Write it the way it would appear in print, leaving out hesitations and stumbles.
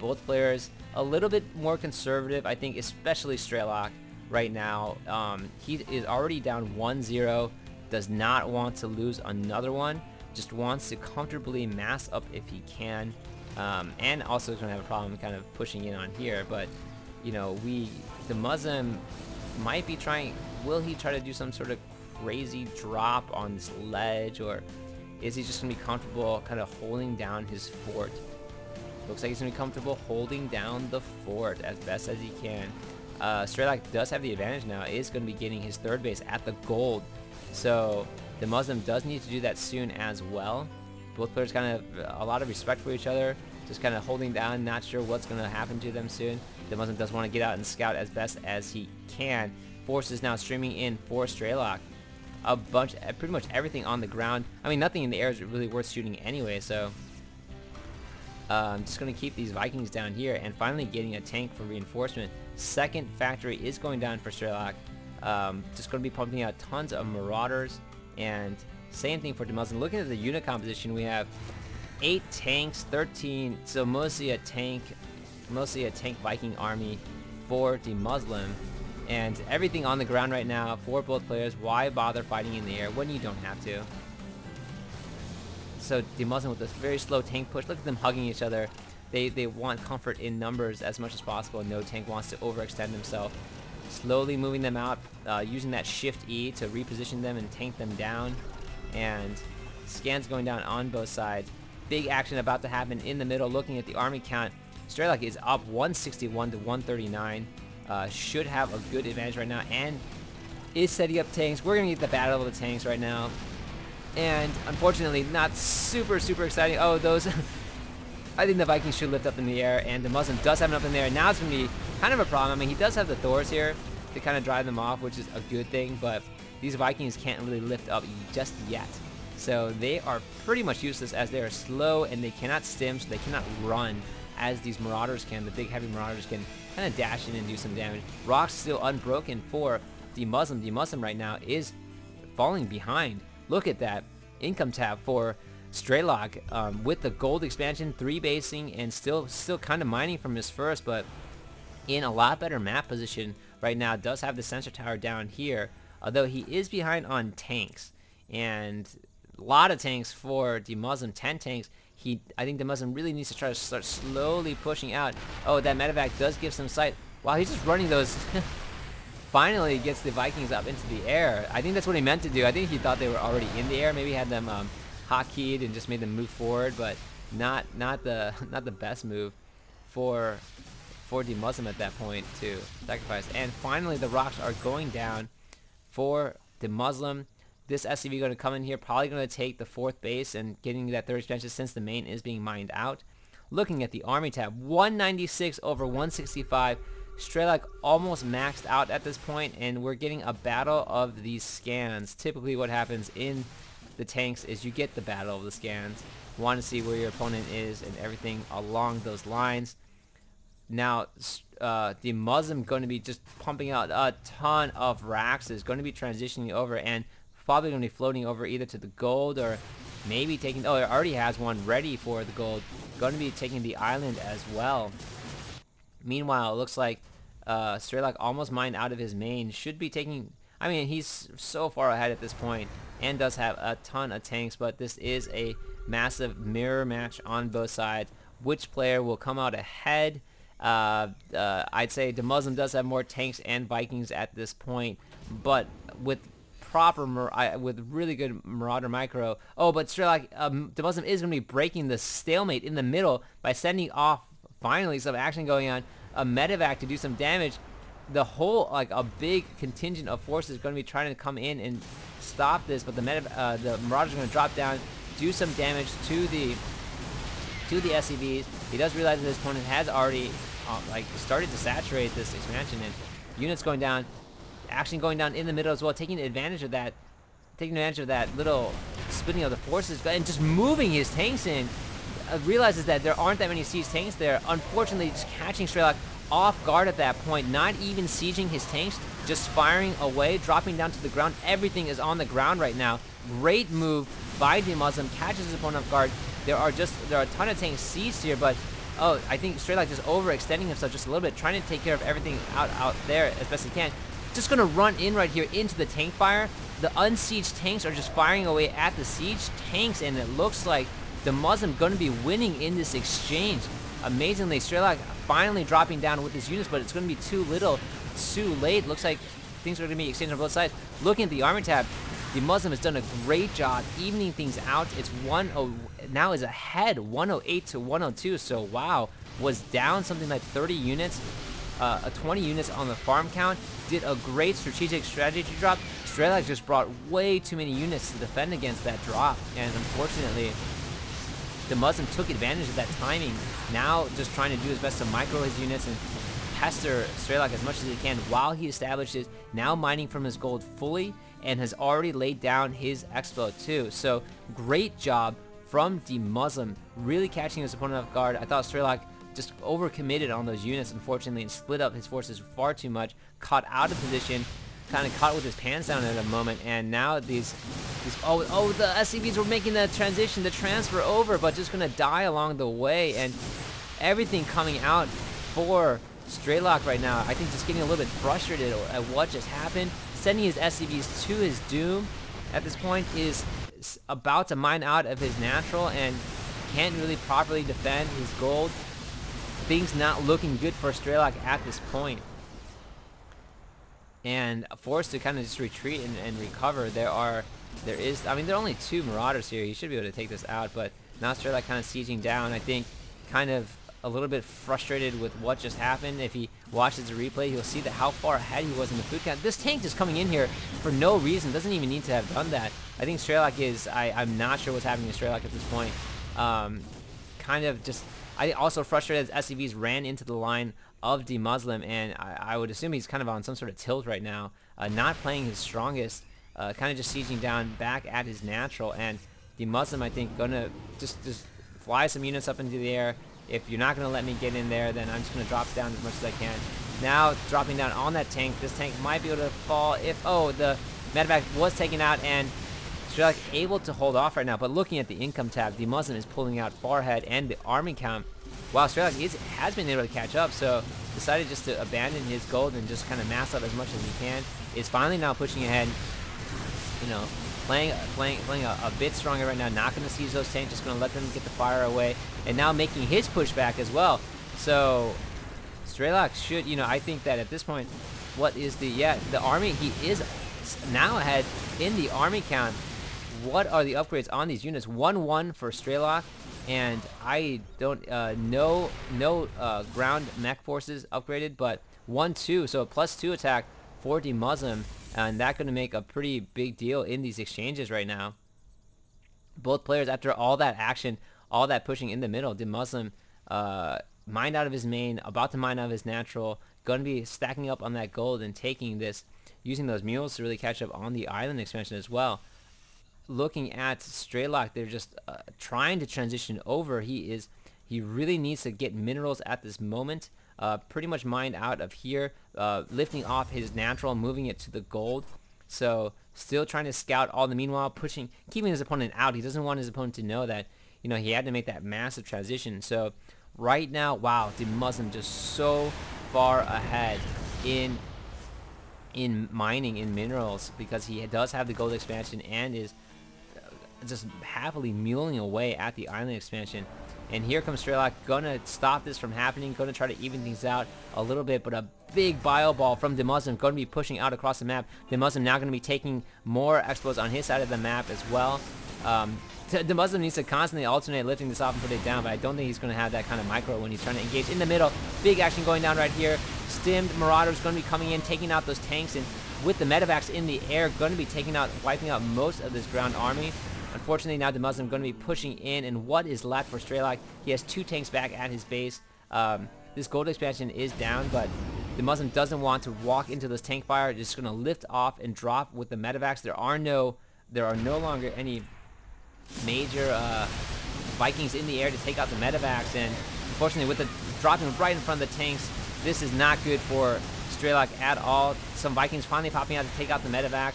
both players a little bit more conservative, I think, especially Strelok right now. He is already down 1-0, does not want to lose another one, just wants to comfortably mass up if he can, and also is going to have a problem kind of pushing in on here. But, you know, DemusliM might be trying, will he try to do some sort of crazy drop on this ledge, or is he just going to be comfortable kind of holding down his fort? Looks like he's going to be comfortable holding down the fort as best as he can. Strelok does have the advantage now, is going to be getting his third base at the gold. So DemusliM does need to do that soon as well. Both players kind of a lot of respect for each other, just kind of holding down, not sure what's going to happen to them soon. DemusliM does want to get out and scout as best as he can. Force is now streaming in for Strelok. Pretty much everything on the ground. I mean, nothing in the air is really worth shooting anyway, so I'm just going to keep these Vikings down here, and finally getting a tank for reinforcement. Second factory is going down for Strelok. Just going to be pumping out tons of Marauders, and same thing for DemusliM. Looking at the unit composition, we have 8 tanks, 13, so mostly a tank Viking army for DemusliM. And everything on the ground right now for both players. Why bother fighting in the air when you don't have to? So DemusliM with this very slow tank push. Look at them hugging each other. They want comfort in numbers as much as possible. No tank wants to overextend himself. Slowly moving them out, using that Shift E to reposition them and tank them down. And scans going down on both sides. Big action about to happen in the middle. Looking at the army count, Strelok is up 161 to 139. Should have a good advantage right now, and is setting up tanks. We're going to get the battle of the tanks right now. And unfortunately, not super exciting. Oh, those... I think the Vikings should lift up in the air, and DemusliM does have it up in there. Now it's going to be kind of a problem. I mean, he does have the Thors here to kind of drive them off, which is a good thing, but these Vikings can't really lift up just yet. So they are pretty much useless as they are slow, and they cannot stim, so they cannot run as these Marauders can. The big heavy Marauders can kind of dash in and do some damage. Rock's still unbroken for DemusliM. DemusliM right now is falling behind. Look at that income tab for Strelok with the gold expansion, 3 basing, and still kind of mining from his first, but in a lot better map position right now. Does have the sensor tower down here, although he is behind on tanks, and a lot of tanks for DemusliM, 10 tanks. I think DemusliM really needs to try to start slowly pushing out. Oh, that medevac does give some sight. Wow, he's just running those. Finally gets the Vikings up into the air. I think that's what he meant to do. I think he thought they were already in the air. Maybe had them hotkeyed and just made them move forward, but not the best move for DemusliM at that point to sacrifice. And finally, the rocks are going down for DemusliM. This SCV going to come in here, probably going to take the 4th base and getting that 3rd expansion since the main is being mined out. Looking at the army tab, 196 over 165. Strelok almost maxed out at this point, and we're getting a battle of these scans. Typically what happens in the tanks is you get the battle of the scans. Want to see where your opponent is and everything along those lines. Now, DemusliM going to be just pumping out a ton of racks. Is going to be transitioning over and probably going to be floating over either to the gold or maybe taking... Oh, it already has one ready for the gold. Going to be taking the island as well. Meanwhile, it looks like Strelok almost mined out of his main. Should be taking... I mean, he's so far ahead at this point and does have a ton of tanks, but this is a massive mirror match on both sides. Which player will come out ahead? I'd say DemusliM does have more tanks and Vikings at this point, but with with really good Marauder micro. Oh, but Strelok, DemusliM is going to be breaking the stalemate in the middle by sending off finally some action going on, a medevac to do some damage. The whole, like, a big contingent of forces is going to be trying to come in and stop this, but the Marauders are going to drop down, do some damage to the SCVs. He does realize that his opponent has already started to saturate this expansion, and units going down, action going down in the middle as well, taking advantage of that little splitting of the forces and just moving his tanks in. Realizes that there aren't that many siege tanks there. Unfortunately, just catching Strelok off guard at that point, not even sieging his tanks, just firing away, dropping down to the ground. Everything is on the ground right now. Great move by DemusliM, catches his opponent off guard. There are a ton of tanks seized here, but Oh, I think Strelok just overextending himself just a little bit, trying to take care of everything out there as best he can. Just gonna run in right here into the tank fire. The unsieged tanks are just firing away at the siege tanks, and it looks like DemusliM gonna be winning in this exchange. Amazingly, Strelok finally dropping down with his units, but it's gonna be too little, too late. Looks like things are gonna be exchanged on both sides. Looking at the army tab, DemusliM has done a great job evening things out. It's 1-0, now is ahead 108 to 102. So wow, was down something like 30 units, 20 units on the farm count. Did a great strategic strategy drop. Strelok just brought way too many units to defend against that drop, and unfortunately, DemusliM took advantage of that timing. Now just trying to do his best to micro his units and pester Strelok as much as he can while he establishes, now mining from his gold fully, and has already laid down his expo too. So great job from DemusliM, really catching his opponent off guard. I thought Strelok just overcommitted on those units, unfortunately, and split up his forces far too much, caught out of position, kind of caught with his pants down at a moment, and now these oh, the SCVs were making the transition, the transfer over, but just gonna die along the way, and everything coming out for Strelok right now. I think just getting a little bit frustrated at what just happened, sending his SCVs to his doom at this point, is about to mine out of his natural and can't really properly defend his gold. Things not looking good for Strelok at this point, and forced to kind of just retreat and recover. There are only 2 Marauders here. He should be able to take this out, but now Strelok kind of sieging down. I think kind of a little bit frustrated with what just happened. If he watches the replay, he'll see that how far ahead he was in the food count. This tank just coming in here for no reason, doesn't even need to have done that. I think Strelok is, I'm not sure what's happening to Strelok at this point. Kind of just, I also frustrated as SCVs ran into the line of DemusliM, and I would assume he's kind of on some sort of tilt right now, not playing his strongest, kind of just sieging down back at his natural, and DemusliM, I think, gonna just fly some units up into the air. If you're not gonna let me get in there, then I'm just gonna drop down as much as I can. Now dropping down on that tank. This tank might be able to fall if, oh, the medevac was taken out, and Strelok able to hold off right now. But looking at the income tab, DemusliM is pulling out far ahead, and the army count, while Strelok has been able to catch up, so decided just to abandon his gold and just kind of mass up as much as he can. Is finally now pushing ahead, you know, playing a bit stronger right now. Not going to siege those tanks, just going to let them get the fire away, and now making his pushback as well. So Strelok should, you know, I think that at this point, what is the army? He is now ahead in the army count. What are the upgrades on these units? 1-1 for Strelok, and I don't no ground mech forces upgraded, but 1-2, so a +2 attack for DemusliM, and that's going to make a pretty big deal in these exchanges right now. Both players, after all that action, all that pushing in the middle, DemusliM mined out of his main, about to mine out of his natural, going to be stacking up on that gold and taking this, using those mules to really catch up on the island expansion as well. Looking at Strelok, they're just trying to transition over. He really needs to get minerals at this moment. Pretty much mined out of here, lifting off his natural, moving it to the gold. So still trying to scout all the meanwhile, keeping his opponent out. He doesn't want his opponent to know that, you know, he had to make that massive transition. So right now, wow, DemusliM just so far ahead in mining, in minerals, because he does have the gold expansion and is just happily muling away at the island expansion. And here comes Strelok, gonna stop this from happening, gonna try to even things out a little bit, but a big bio ball from DemusliM gonna be pushing out across the map. DemusliM now gonna be taking more expos on his side of the map as well. DemusliM needs to constantly alternate lifting this off and put it down, but I don't think he's gonna have that kind of micro when he's trying to engage in the middle. Big action going down right here. Stimmed Marauders gonna be coming in, taking out those tanks, and with the medevacs in the air, gonna be wiping out most of this ground army. Unfortunately, now DemusliM going to be pushing in, and what is left for Strelok? He has 2 tanks back at his base. This gold expansion is down, but DemusliM doesn't want to walk into this tank fire. Just going to lift off and drop with the medevacs. There are no longer any major Vikings in the air to take out the medevacs, and unfortunately, with the dropping right in front of the tanks, this is not good for Strelok at all. Some Vikings finally popping out to take out the medevacs.